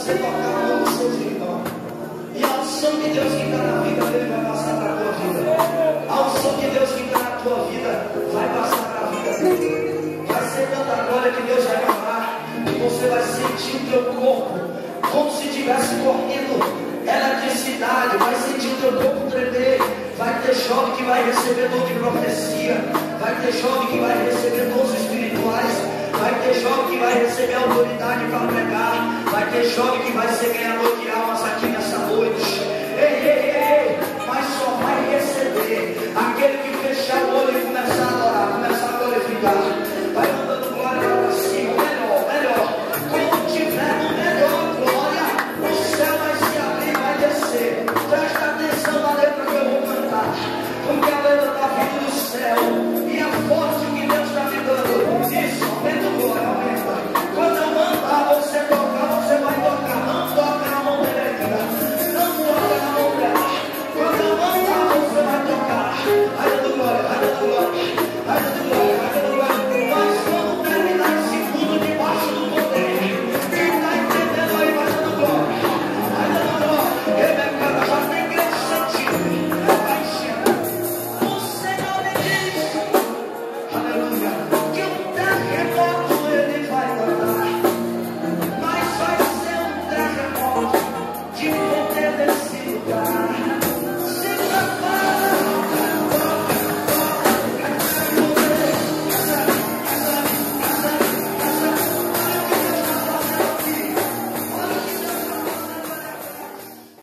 você tocar a mão dos seus irmãos. E a unção de Deus que está na vida dele vai passar para a tua vida. A unção de Deus que está na tua vida vai passar para a vida dele. Vai ser tanta glória que Deus vai falar. E você vai sentir o teu corpo como se estivesse correndo eletricidade. Vai sentir o teu corpo tremer. Vai ter jovem que vai receber dom de profecia. Vai ter jovem que vai receber dons espirituais. Vai ter jovem que vai receber autoridade para pregar. Vai ter jovem que